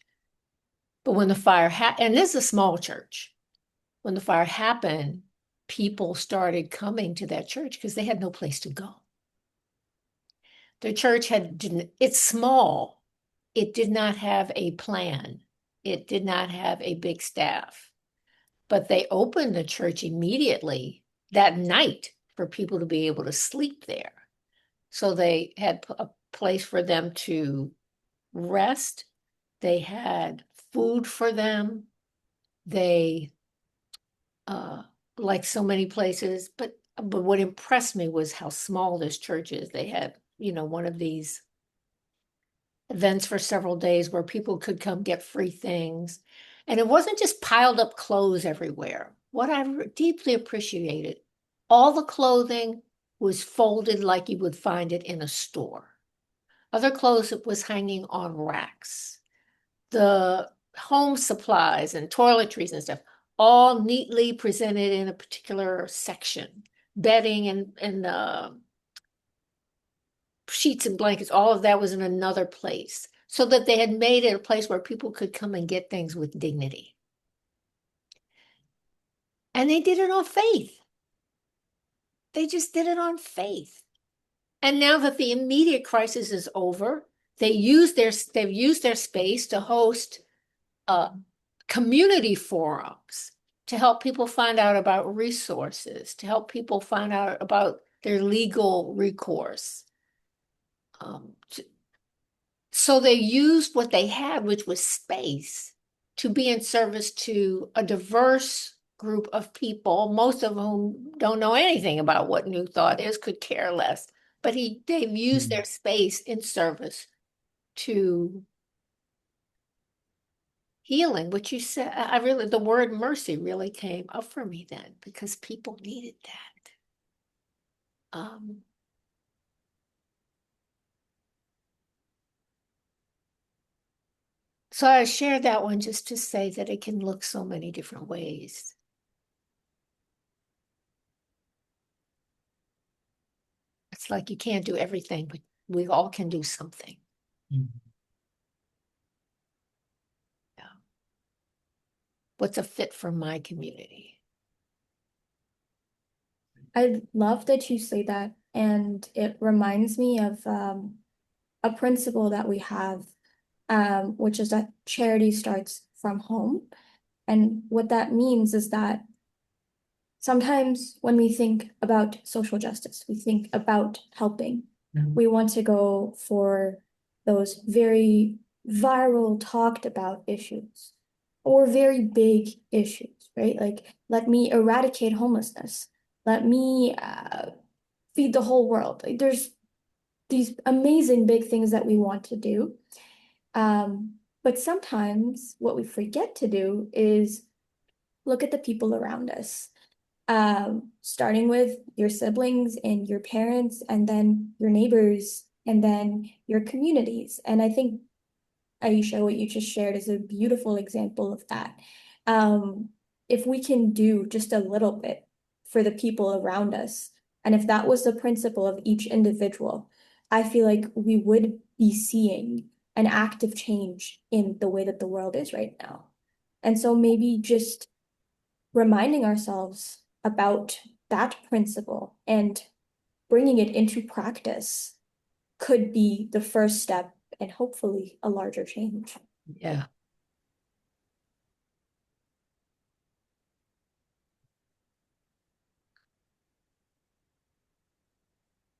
But when the fire happened, and this is a small church, when the fire happened, people started coming to that church because they had no place to go. The church it's small. It did not have a plan. It did not have a big staff, but they opened the church immediately that night for people to be able to sleep there. So they had a place for them to rest. They had food for them. They, like so many places, but what impressed me was how small this church is. They had, one of these events for several days where people could come get free things. And it wasn't just piled up clothes everywhere. What I deeply appreciated, all the clothing was folded like you would find it in a store. Other clothes was hanging on racks. The home supplies and toiletries and stuff, all neatly presented in a particular section. Bedding and sheets and blankets, all of that was in another place, so that they had made it a place where people could come and get things with dignity. And they did it on faith. They just did it on faith. And now that the immediate crisis is over, they've used their space to host community forums to help people find out about resources, to help people find out about their legal recourse. So they used what they had, which was space, to be in service to a diverse group of people, most of whom don't know anything about what New Thought is, could care less. But they've used their space in service to healing, which you said, the word mercy really came up for me then, because people needed that. So I shared that one just to say that it can look so many different ways. It's like you can't do everything, but we all can do something. Mhm. Yeah. What's a fit for my community? I love that you say that, and it reminds me of a principle that we have, which is that charity starts from home. And what that means is that sometimes when we think about social justice, we think about helping. We want to go for those very viral, talked about issues or very big issues, right? Like, let me eradicate homelessness. let me feed the whole world. Like, there's these amazing big things that we want to do. But sometimes what we forget to do is look at the people around us, starting with your siblings and your parents, and then your neighbors, and then your communities. And I think, Aisha, what you just shared is a beautiful example of that. Um, if we can do just a little bit for the people around us, and if that was the principle of each individual, I feel like we would be seeing an active change in the way that the world is right now. And so maybe just reminding ourselves about that principle and bringing it into practice could be the first step and hopefully a larger change. Yeah.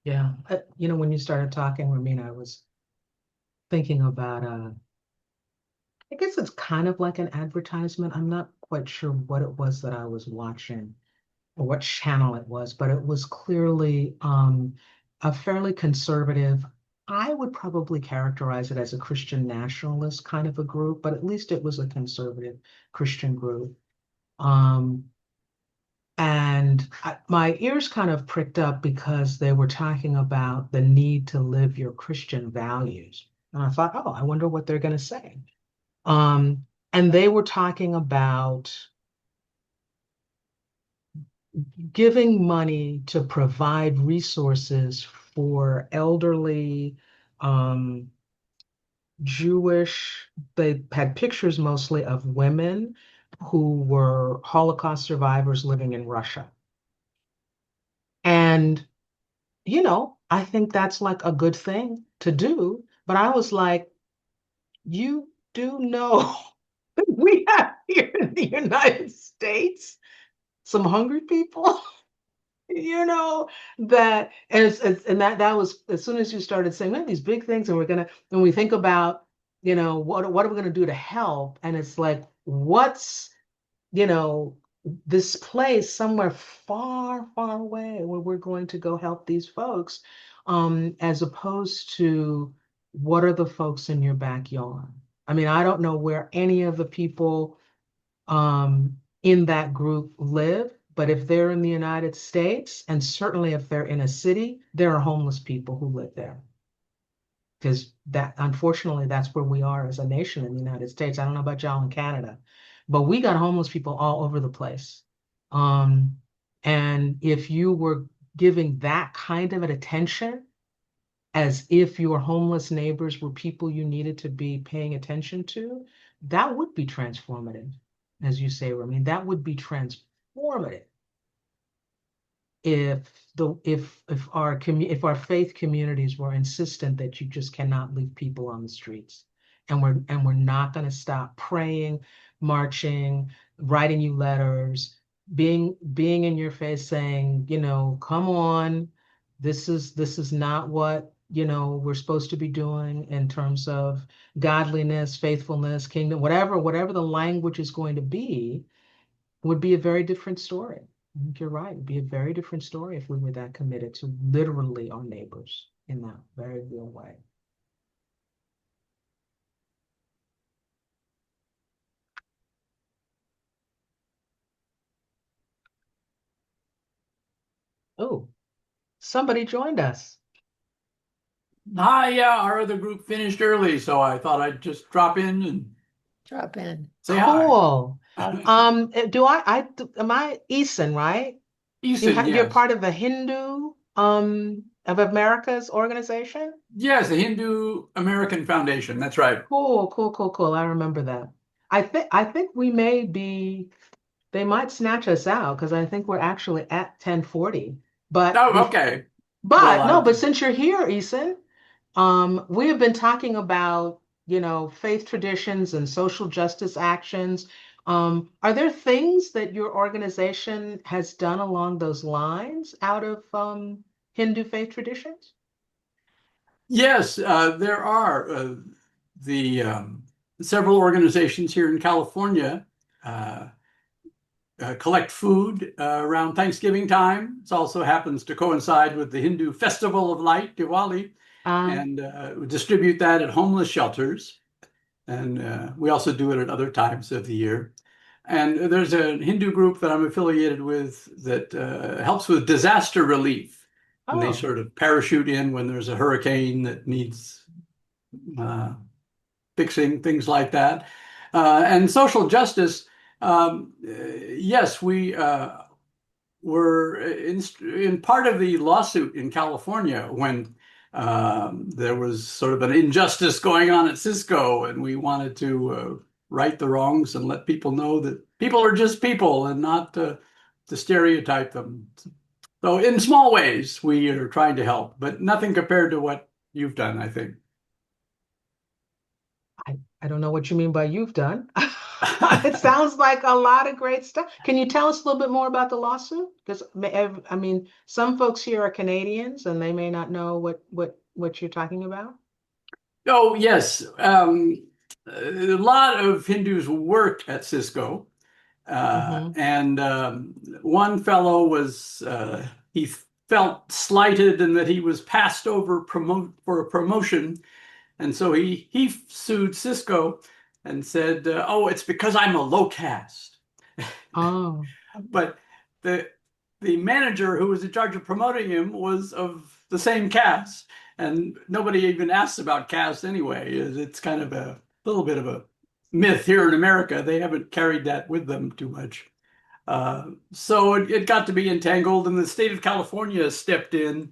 Yeah. When you started talking, Ramina, I was thinking about, I guess it's kind of like an advertisement. I'm not quite sure what it was that I was watching or what channel it was, but it was clearly a fairly conservative. I would probably characterize it as a Christian nationalist kind of a group, but at least it was a conservative Christian group. And my ears kind of pricked up because they were talking about the need to live your Christian values. And I thought, oh, I wonder what they're going to say. And they were talking about giving money to provide resources for elderly Jewish, they had pictures mostly of women who were Holocaust survivors living in Russia. And, I think that's like a good thing to do. But I was like, you do know we have here in the United States some hungry people. That and that was as soon as you started saying, "Man, these big things, and when we think about, what are we gonna do to help?" And it's like, what's, you know, this place somewhere far, far away where we're going to go help these folks, as opposed to what are the folks in your backyard? I mean, I don't know where any of the people in that group live, but if they're in the United States, and certainly if they're in a city, there are homeless people who live there. Because unfortunately, that's where we are as a nation in the United States. I don't know about y'all in Canada, but we got homeless people all over the place. Um, and if you were giving that kind of an attention, as if your homeless neighbors were people you needed to be paying attention to, that would be transformative, as you say, Rami. That would be transformative if our faith communities were insistent that you just cannot leave people on the streets, and we're not going to stop praying, marching, writing you letters, being in your face saying, come on, this is not what we're supposed to be doing in terms of godliness, faithfulness, kingdom, whatever the language is going to be, would be a very different story. I think you're right. It'd be a very different story if we were that committed to literally our neighbors in that very real way. Oh, somebody joined us. Hi, yeah, our other group finished early, so I thought I'd just drop in and Drop in. say hi. Cool. Am I Eason, right? Eason, You're yes. part of the Hindu of America's organization? Yes, the Hindu American Foundation. That's right. Cool, cool, cool, cool. I remember that. I think they might snatch us out because I think we're actually at 10:40. But Oh, okay. Well, but no, but since you're here, Eason, we have been talking about, faith traditions and social justice actions. Are there things that your organization has done along those lines out of Hindu faith traditions? yes, there are the several organizations here in California uh, collect food around Thanksgiving time. It also happens to coincide with the Hindu Festival of Light, Diwali, and we distribute that at homeless shelters. And we also do it at other times of the year. And there's a Hindu group that I'm affiliated with that helps with disaster relief. And they Oh. sort of parachute in when there's a hurricane that needs fixing, things like that. And social justice, yes, we were in part of the lawsuit in California when there was sort of an injustice going on at Cisco, and we wanted to right the wrongs and let people know that people are just people and not to stereotype them. So in small ways, we are trying to help, but nothing compared to what you've done, I think. I don't know what you mean by you've done. It sounds like a lot of great stuff. Can you tell us a little bit more about the lawsuit? Because I mean, some folks here are Canadians and they may not know what you're talking about. Oh, yes. A lot of Hindus work at Cisco. And one fellow was, he felt slighted and that he was passed over for a promotion. And so he sued Cisco and said, oh, it's because I'm a low caste. Oh. But the manager who was in charge of promoting him was of the same caste. And nobody even asks about caste anyway. It's kind of a little bit of a myth here in America. They haven't carried that with them too much. So it got to be entangled, and the state of California stepped in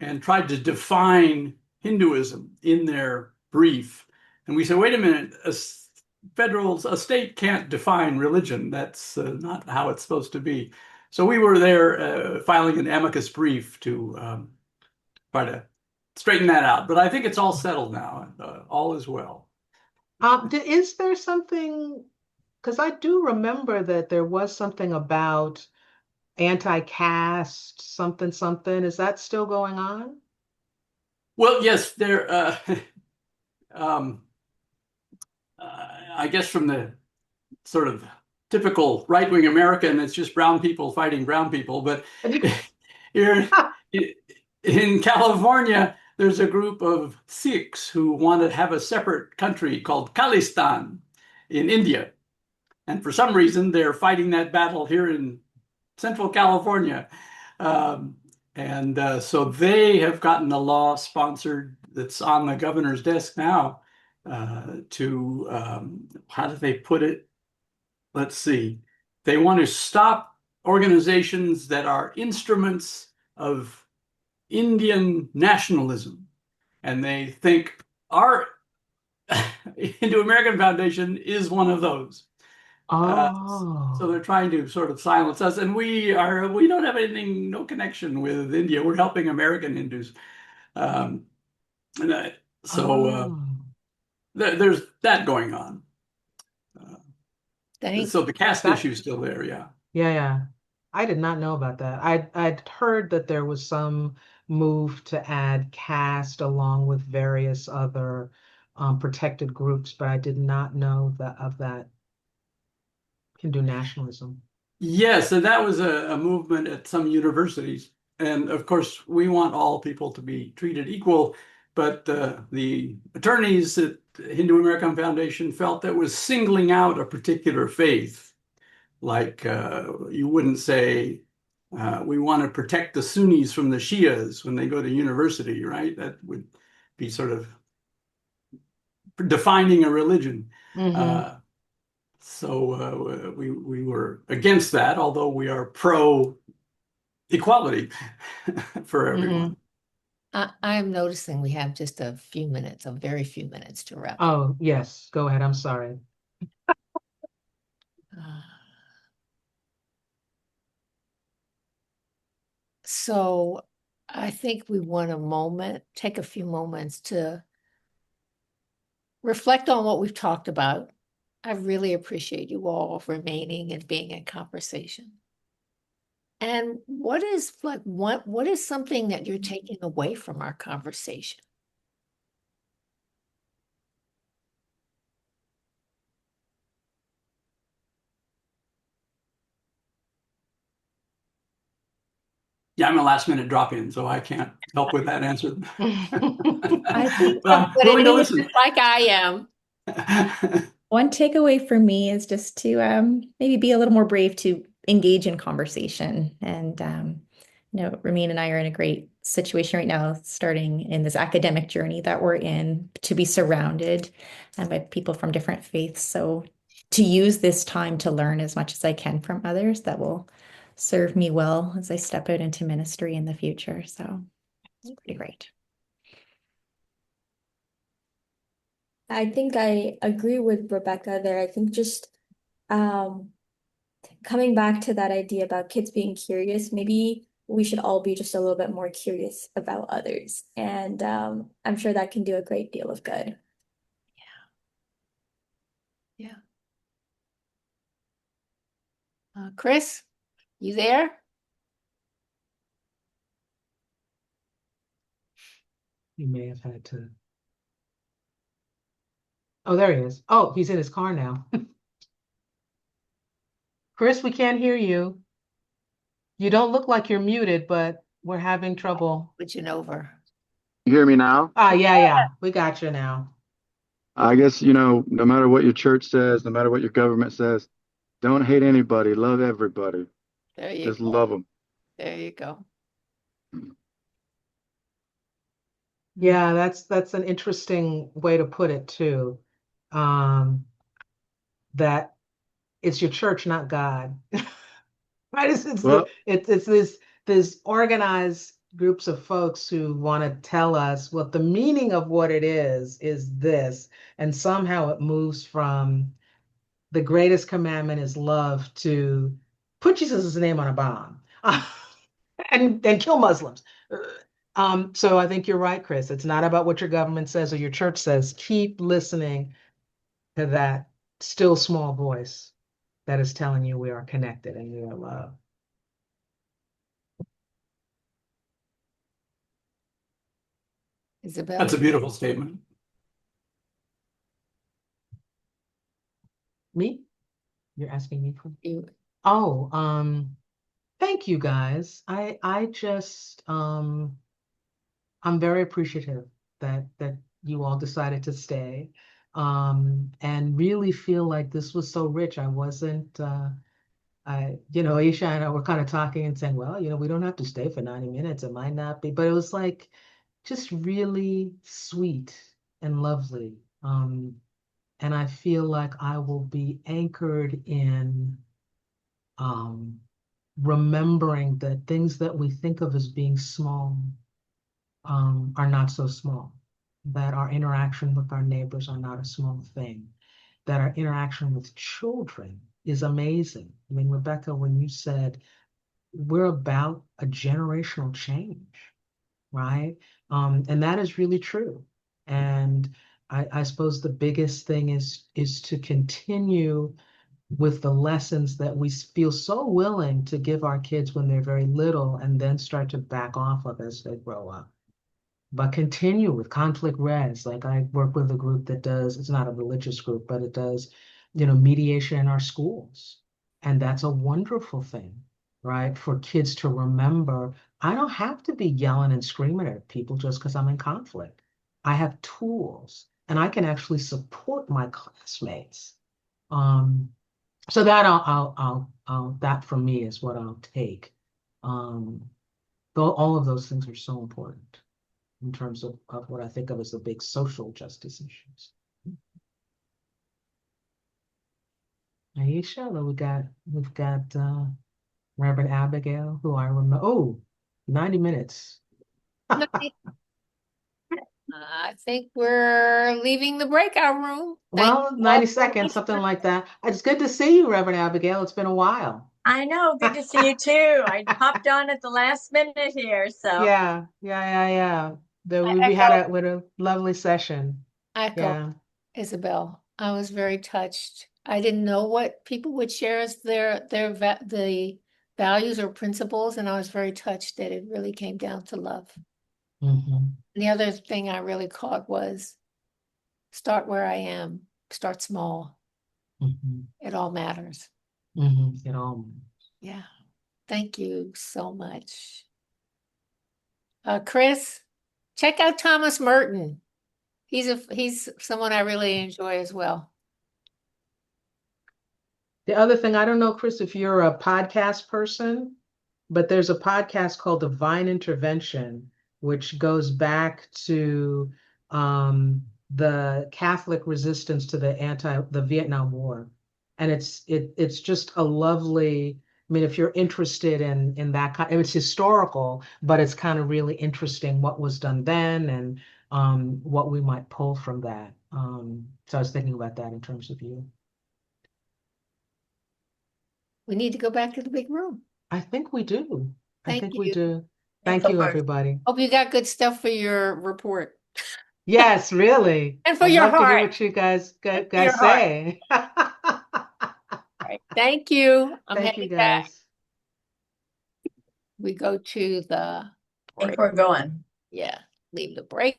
and tried to define Hinduism in their brief. And we said, wait a minute, a state can't define religion. That's not how it's supposed to be. So we were there filing an amicus brief to try to straighten that out. But I think it's all settled now. All is well. Is there something, because I do remember that there was something about anti-caste, something, something. Is that still going on? Well, yes, there. I guess from the sort of typical right-wing American, it's just brown people fighting brown people. But here in California, there's a group of Sikhs who want to have a separate country called Khalistan in India. And for some reason, they're fighting that battle here in Central California. So they have gotten a law sponsored that's on the governor's desk now to, how do they put it? Let's see. They want to stop organizations that are instruments of Indian nationalism. And they think our Indo-American Foundation is one of those. So they're trying to sort of silence us, and we don't have anything, no connection with India. We're helping American Hindus. There's that going on. So the caste issue is still there, yeah. Yeah. I did not know about that. I'd heard that there was some move to add caste along with various other protected groups, but I did not know of that Hindu nationalism. Yes, and that was a movement at some universities. And of course, we want all people to be treated equal, but the attorneys at Hindu American Foundation felt that was singling out a particular faith. Like you wouldn't say, we want to protect the Sunnis from the Shias when they go to university, right? That would be sort of defining a religion. So we were against that, although we are pro equality for everyone. I'm noticing we have just a very few minutes to wrap up. Oh, yes. Go ahead. I'm sorry. So I think we want take a few moments to reflect on what we've talked about. I really appreciate you all remaining and being in conversation. And what is something that you're taking away from our conversation? Yeah, I'm a last minute drop in, so I can't help with that answer. I think But I'm But willing to it is listen. just like I am. one takeaway for me is just to maybe be a little more brave to engage in conversation. And Ramin and I are in a great situation right now, starting in this academic journey that we're in, to be surrounded by people from different faiths. So to use this time to learn as much as I can from others, that will serve me well as I step out into ministry in the future. So it's pretty great. I think I agree with Rebecca there. I think just um, coming back to that idea about kids being curious, maybe we should all be just a little bit more curious about others. And I'm sure that can do a great deal of good. Yeah. Chris, you there? He may have had to. Oh, there he is. Oh, he's in his car now. Chris, we can't hear you. You don't look like you're muted, but we're having trouble. Switching over. You hear me now? Yeah, we got you now. I guess, no matter what your church says, no matter what your government says, don't hate anybody, love everybody. There you Just go. love them. There you go. Yeah, that's an interesting way to put it too. That it's your church, not God. Right? Well, It's this organized groups of folks who want to tell us what the meaning of what it is this, and somehow it moves from the greatest commandment is love to put Jesus' name on a bomb and kill Muslims. So I think you're right, Chris. It's not about what your government says or your church says. Keep listening to that still small voice that is telling you we are connected and we are loved. Isabel. That's a beautiful statement. Me? You're asking me for? You. Oh, thank you guys. I just I'm very appreciative that you all decided to stay. And really feel like this was so rich. I wasn't Isha and I were kind of talking and saying, well, we don't have to stay for 90 minutes. It might not be, but it was like just really sweet and lovely. And I feel like I will be anchored in remembering that things that we think of as being small are not so small, that our interaction with our neighbors are not a small thing, that our interaction with children is amazing. I mean, Rebecca, when you said we're about a generational change, right? And that is really true. And I suppose the biggest thing is to continue with the lessons that we feel so willing to give our kids when they're very little and then start to back off of as they grow up. But continue with conflict res. Like I work with a group that does, it's not a religious group, but it does, mediation in our schools. And that's a wonderful thing, right? For kids to remember, I don't have to be yelling and screaming at people just because I'm in conflict. I have tools and I can actually support my classmates. So that that for me is what I'll take. Though all of those things are so important in terms of what I think of as the big social justice issues. Aisha, we've got Reverend Abigail, who I remember. Oh, 90 minutes. I think we're leaving the breakout room. Thank Well, you all 90 so seconds, much something for- like that. It's good to see you, Reverend Abigail. It's been a while. I know. Good to see you too. I hopped on at the last minute here, so Yeah. I We had echo, a lovely session. I echo, Yeah. Isabel. I was very touched. I didn't know what people would share as the values or principles, and I was very touched that it really came down to love. Mhm. And the other thing I really caught was start where I am, start small. Mhm. It all matters. Mhm. It all. Yeah. Thank you so much. Chris, check out Thomas Merton. He's someone I really enjoy as well. The other thing, I don't know, Chris, if you're a podcast person, but there's a podcast called Divine Intervention, which goes back to the Catholic resistance to the Vietnam War. And it's just a lovely, I mean, if you're interested in that kind, it's historical, but it's kind of really interesting what was done then and what we might pull from that. So I was thinking about that in terms of you. We need to go back to the big room. I think we do. I Thank think we you. do. Thanks Thank so you, much. everybody. Hope you got good stuff for your report. Yes, really. And for I'd your love to hear heart. what you guys And for your heart. say. Right. Thank you. I'm Thank you, heading back. guys. We go to the I think break. we're going. Yeah, leave the break.